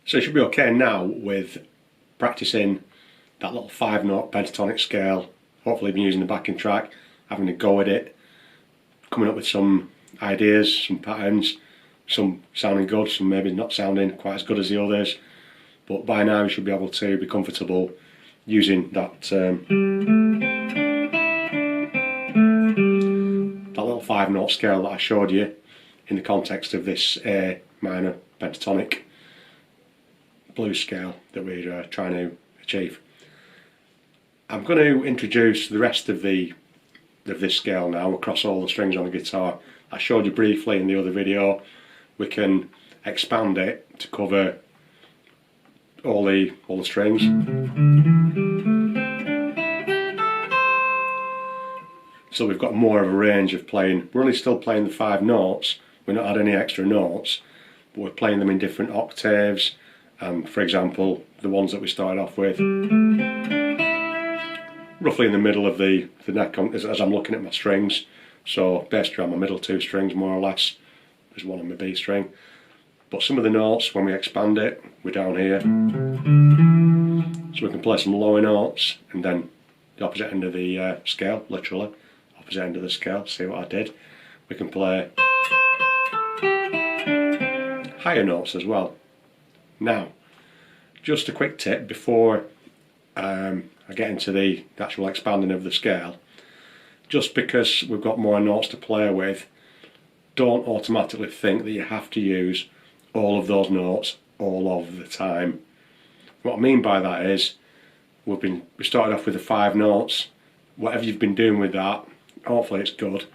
So you should be okay now with practicing that little 5-note pentatonic scale. Hopefully been using the backing track, having a go at it, coming up with some ideas, some patterns, some sounding good, some maybe not sounding quite as good as the others. But by now you should be able to be comfortable using that little 5-note scale that I showed you in the context of this A minor pentatonic blues scale that we're trying to achieve. I'm going to introduce the rest of this scale now across all the strings on the guitar. I showed you briefly in the other video. We can expand it to cover all the strings. So we've got more of a range of playing. We're only still playing the 5 notes. We're not adding any extra notes, but we're playing them in different octaves. For example, the ones that we started off with, roughly in the middle of the neck as I'm looking at my strings. So basically on my middle 2 strings more or less. There's one on my B string. But some of the notes, when we expand it, we're down here. So we can play some lower notes and then the opposite end of the scale, literally. Opposite end of the scale, see what I did. We can play higher notes as well. Now, just a quick tip before I get into the actual expanding of the scale. Just because we've got more notes to play with, don't automatically think that you have to use all of those notes all of the time. What I mean by that is, we started off with the 5 notes. Whatever you've been doing with that, hopefully it's good.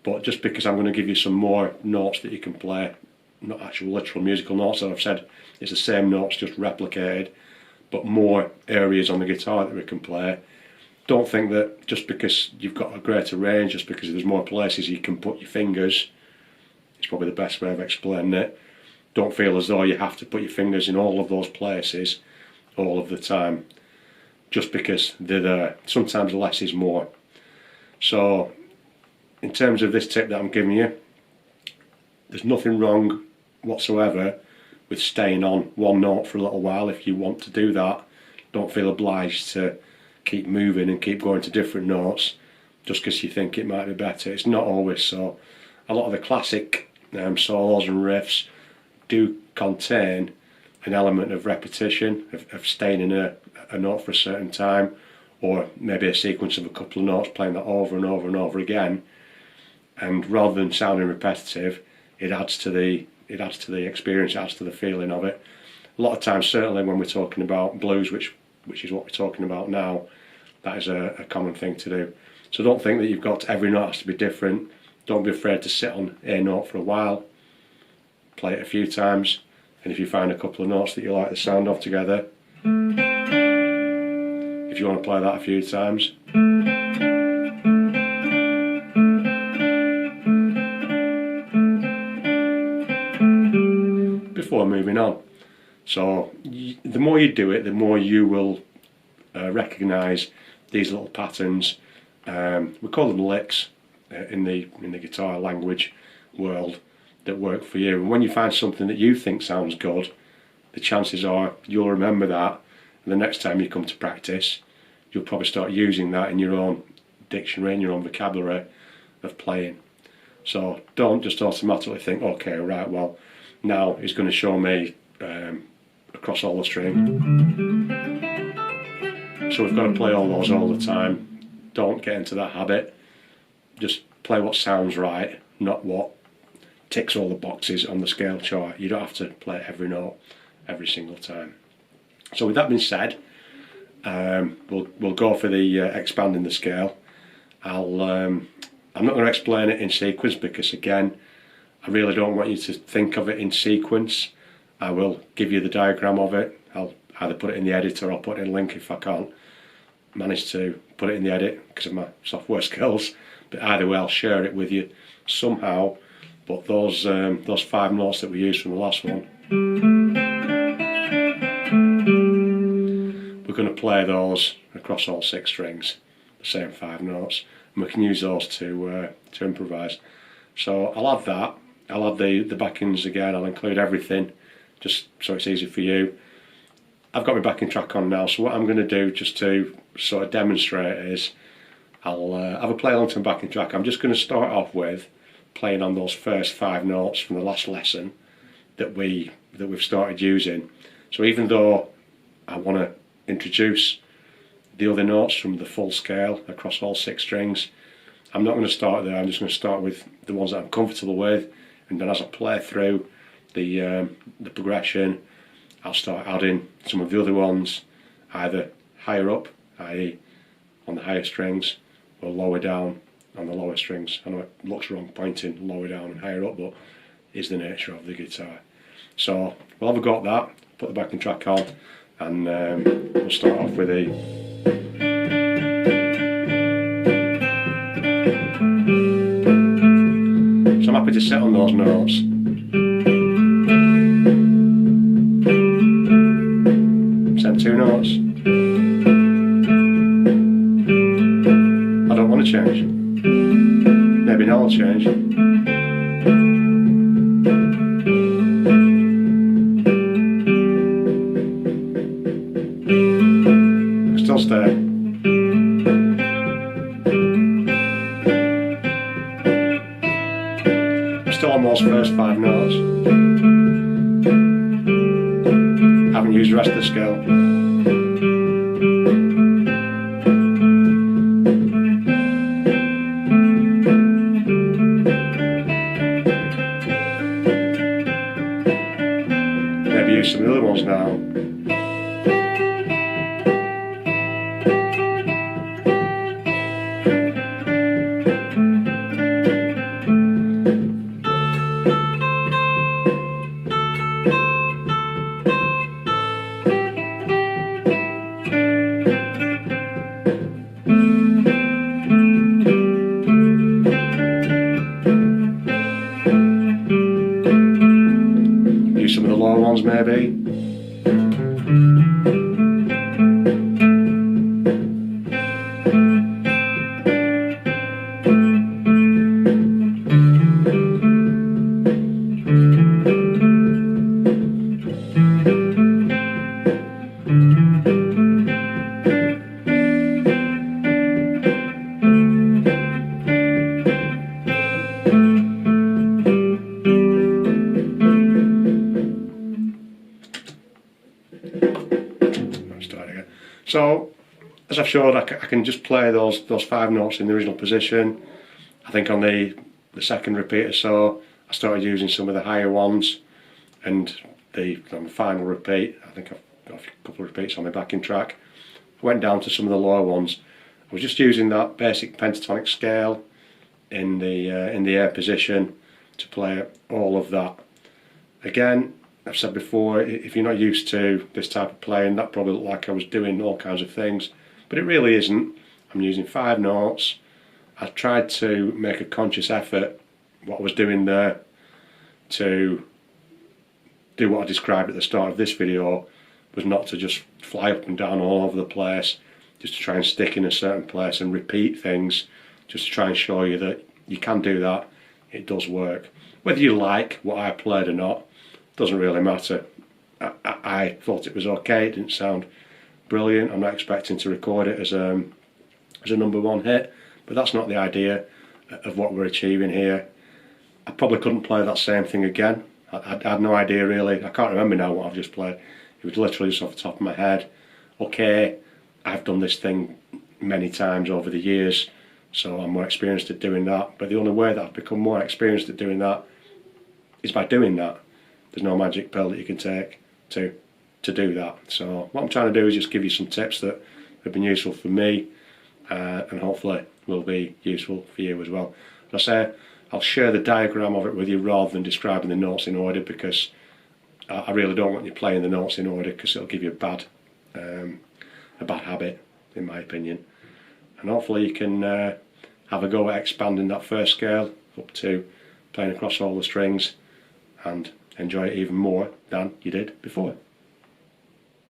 But just because I'm going to give you some more notes that you can play, not actual literal musical notes that I've said, it's the same notes just replicated, but more areas on the guitar that we can play. Don't think that just because you've got a greater range, just because there's more places you can put your fingers, it's probably the best way of explaining it. Don't feel as though you have to put your fingers in all of those places all of the time, just because they're there. Sometimes less is more. So in terms of this tip that I'm giving you, there's nothing wrong whatsoever with staying on one note for a little while. If you want to do that, don't feel obliged to keep moving and keep going to different notes just because you think it might be better. It's not always so. A lot of the classic solos and riffs do contain an element of repetition, of staying in a note for a certain time, or maybe a sequence of a couple of notes, playing that over and over and over again. And rather than sounding repetitive, it adds to the experience, it adds to the feeling of it. A lot of times, certainly when we're talking about blues, which is what we're talking about now, that is a common thing to do. So don't think that you've got every note has to be different. Don't be afraid to sit on a note for a while, play it a few times, and if you find a couple of notes that you like the sound of together, if you want to play that a few times, before moving on. So the more you do it, the more you will recognise these little patterns. We call them licks in the guitar language world, that work for you. And when you find something that you think sounds good, the chances are you'll remember that, and the next time you come to practice, you'll probably start using that in your own dictionary, in your own vocabulary of playing. So don't just automatically think, okay, right, well, now it's going to show me across all the string. So we've got to play all those all the time. Don't get into that habit. Just play what sounds right, not what ticks all the boxes on the scale chart. You don't have to play every note every single time. So with that being said, we'll go for the expanding the scale. I'm not going to explain it in sequence because, again, I really don't want you to think of it in sequence. I will give you the diagram of it. I'll either put it in the editor or I'll put it in a link if I can't manage to put it in the edit because of my software skills. But either way, I'll share it with you somehow. But those 5 notes that we used from the last one, we're going to play those across all 6 strings, the same 5 notes, and we can use those to improvise. So I'll add that. I'll add the backings again. I'll include everything just so it's easy for you. I've got my backing track on now, so what I'm going to do just to sort of demonstrate is I'll have a play along to my backing track. I'm just going to start off with playing on those first 5 notes from the last lesson that we've started using. So even though I want to introduce the other notes from the full scale across all 6 strings, I'm not going to start there. I'm just going to start with the ones that I'm comfortable with, and then as I play through the progression, I'll start adding some of the other ones either higher up, i.e. on the higher strings, or lower down on the lower strings. I know it looks wrong pointing lower down and higher up, but it's the nature of the guitar. So we'll have a go at that, put the backing track on, and we'll start off with a so I'm happy to sit on those notes. Send 2 notes. I don't want to change. Maybe now I'll change. Still stay. I'm still on those first 5 notes. Haven't used the rest of the scale. Maybe use some of the other ones now. Use some of the lower ones maybe. So, as I've showed, I can just play those 5 notes in the original position. I think on the second repeat or so, I started using some of the higher ones, and on the final repeat, I think I've got a couple of repeats on my backing track. I went down to some of the lower ones. I was just using that basic pentatonic scale in the A position to play all of that. Again, I've said before, if you're not used to this type of playing, that probably looked like I was doing all kinds of things, but it really isn't. I'm using 5 notes. I tried to make a conscious effort, what I was doing there, to do what I described at the start of this video, was not to just fly up and down all over the place, just to try and stick in a certain place and repeat things, just to try and show you that you can do that, it does work. Whether you like what I played or not, doesn't really matter. I thought it was okay, it didn't sound brilliant. I'm not expecting to record it as a #1 hit, but that's not the idea of what we're achieving here. I probably couldn't play that same thing again. I had no idea really. I can't remember now what I've just played. It was literally just off the top of my head. Okay, I've done this thing many times over the years, so I'm more experienced at doing that, but the only way that I've become more experienced at doing that is by doing that. There's no magic pill that you can take to do that. So what I'm trying to do is just give you some tips that have been useful for me, and hopefully will be useful for you as well. As I say, I'll share the diagram of it with you rather than describing the notes in order, because I really don't want you playing the notes in order, because it'll give you a bad habit, in my opinion. And hopefully you can have a go at expanding that first scale up to playing across all the strings and enjoy it even more than you did before.